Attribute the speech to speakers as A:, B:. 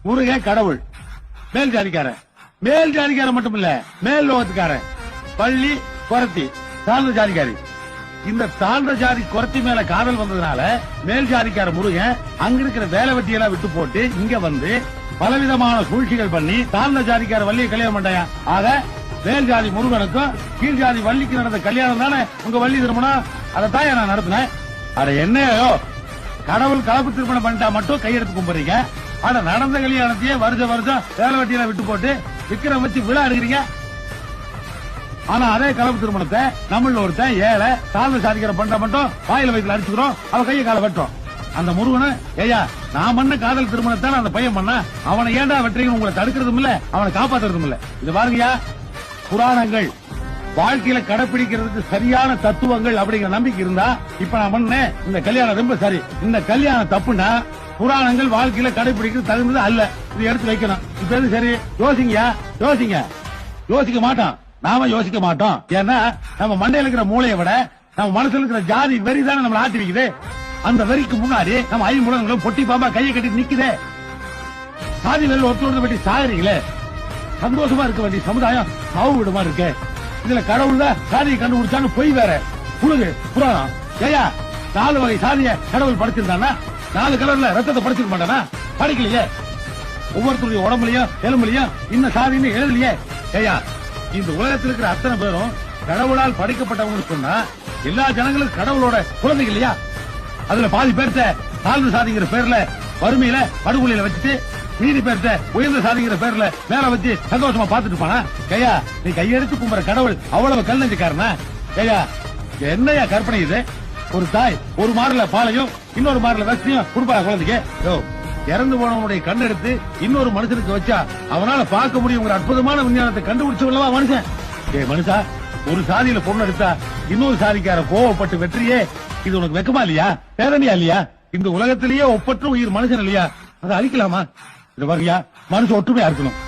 A: முருகன் கடவுள், மேல் ஜாதிக்காரன். மேல் ஜாதிக்காரன் மட்டும் இல்ல, மேல் லோகத்துக்காரன். பள்ளி குரத்தி தாழ்ந்த ஜாதிக்காரி. இந்த தாழ்ந்த ஜாதி குரத்தி மேல காதல் வந்ததுனால மேல் ஜாதிக்கார முருகன் அங்க இருக்கிற வேலை வெட்டியெல்லாம் விட்டு போட்டு இங்க வந்து பலவிதமான சூழ்ச்சிகள் பண்ணி தாழ்ந்த ஜாதிக்கார வள்ளியை கல்யாணம் பண்ணாயா. ஆக மேல் ஜாதி முருகனுக்கும் கீழ் ஜாதி வள்ளிக்கு நடந்த கல்யாணம் தானே உங்க வள்ளி திருமணம். அதைத்தான் நான் நடத்தினேன். அட என்னையோ கடவுள் கலப்பு திருமணம் பண்ணிட்டா மட்டும் கையெடுத்து கும்பிடுறீங்க. ஆனா நடந்த கல்யாணத்தையே வருஷம் வேலை வெட்டியெல்லாம் விட்டு போட்டு விக்கிரம் வச்சு விழா எடுக்கிறீங்க. ஆனா அதே கலப்பு திருமணத்தை நம்மள ஒருத்தன் ஏழை தாழ்ந்த சாதிக்கிற பண்ற மட்டும் வாயில வயிற்றுல அடிச்சுக்கிறோம், அவ கையை கால வெட்டோம். அந்த முருகனை ஏயா நான் பண்ண காதல் திருமணத்தை அந்த பையன் பண்ண அவனை ஏண்டா வெட்டுறீங்க, உங்களை தடுக்கிறதும் இல்ல அவனை காப்பாத்துறதும் இல்ல. இது பாருங்கயா, புராணங்கள் வாழ்க்கையில கடைபிடிக்கிறதுக்கு சரியான தத்துவங்கள் அப்படிங்கிற நம்பிக்கை இருந்தா இப்ப நான் பண்ணேன் இந்த கல்யாணம் ரொம்ப சரி. இந்த கல்யாணம் தப்புனா புராணங்கள் வாழ்க்கையில கடைபிடிக்கிறது தகுந்தது அல்ல. இது எடுத்து வைக்கணும். இப்ப எது சரி? யோசிக்க மாட்டான். நாம யோசிக்க மாட்டோம். ஏன்னா நம்ம மண்டையில இருக்கிற மூளையை விட நம்ம மனசுல இருக்கிற ஜாதி வெறி தானே நம்மள ஆட்டி வைக்குது. அந்த வெறிக்கு முன்னாடி நம்ம ஐம்புலங்களும் பொட்டி பாம்பா கையை கட்டி நிக்குதே. சாதி வெள்ள ஒருத்தர் பற்றி சாகுறீங்களே. சந்தோஷமா இருக்க வேண்டிய சமுதாயம் சாவு விடுமா இருக்கு. இதுல கடவுள் தான் சாதியை கண்டுபிடிச்சான்னு பொய் வேற புழுகு புராணம். ஏயா 4 வகை சாதிய கடவுள் படைச்சிருந்தானா 4 கலர்ல ரத்தத்தை படைச்சிருக்க மாட்டானா? படிக்கலையே. ஒவ்வொருத்தருடைய உடம்புலயும் எலும்புலயும் இந்த சாதின்னு எழுதலையே. ஏயா இந்த உலகத்தில் இருக்கிற அத்தனை பேரும் கடவுளால் படைக்கப்பட்டவங்க சொன்னா எல்லா ஜனங்களும் கடவுளோட குழந்தைகள் இல்லையா? அதுல பாதி பேர்த்த தாழ்ந்த சாதிங்கிற பேர்ல வறுமையில படுகொலையில வச்சுட்டு மீதி பேர்த்த உயர்ந்த சாதிங்கிற பேர்ல மேல வச்சு சந்தோஷமா பாத்துட்டு போனா. கையா நீ கையெடுத்து கும்புற கடவுள் அவ்வளவு கல் நெஞ்சுக்காரனா? கையா என்னையா கற்பனை இது? ஒரு தாய் ஒரு மாறுல பாலையும் இன்னொரு மாறுல வசதியும் கொடுப்பா குழந்தைக்கு. இறந்து போனவனுடைய கண்ணெடுத்து இன்னொரு மனுஷனுக்கு வச்சா அவனால பார்க்க முடியும் அற்புதமான விஞ்ஞானத்தை கண்டுபிடிச்சவங்களா மனுஷன். மனுஷா ஒரு சாதியில பொண்ணு எடுத்தா இன்னொரு சாதிக்கார கோவப்பட்டு வெற்றியே. இது உனக்கு வெக்கமா இல்லையா? பேரணியா இல்லையா? இந்த உலகத்திலேயே ஒப்பற்ற உயிர் மனுஷன் இல்லையா? அதை அழிக்கலாமா? இது வகையா மனுஷன் ஒற்றுமையா இருக்கணும்.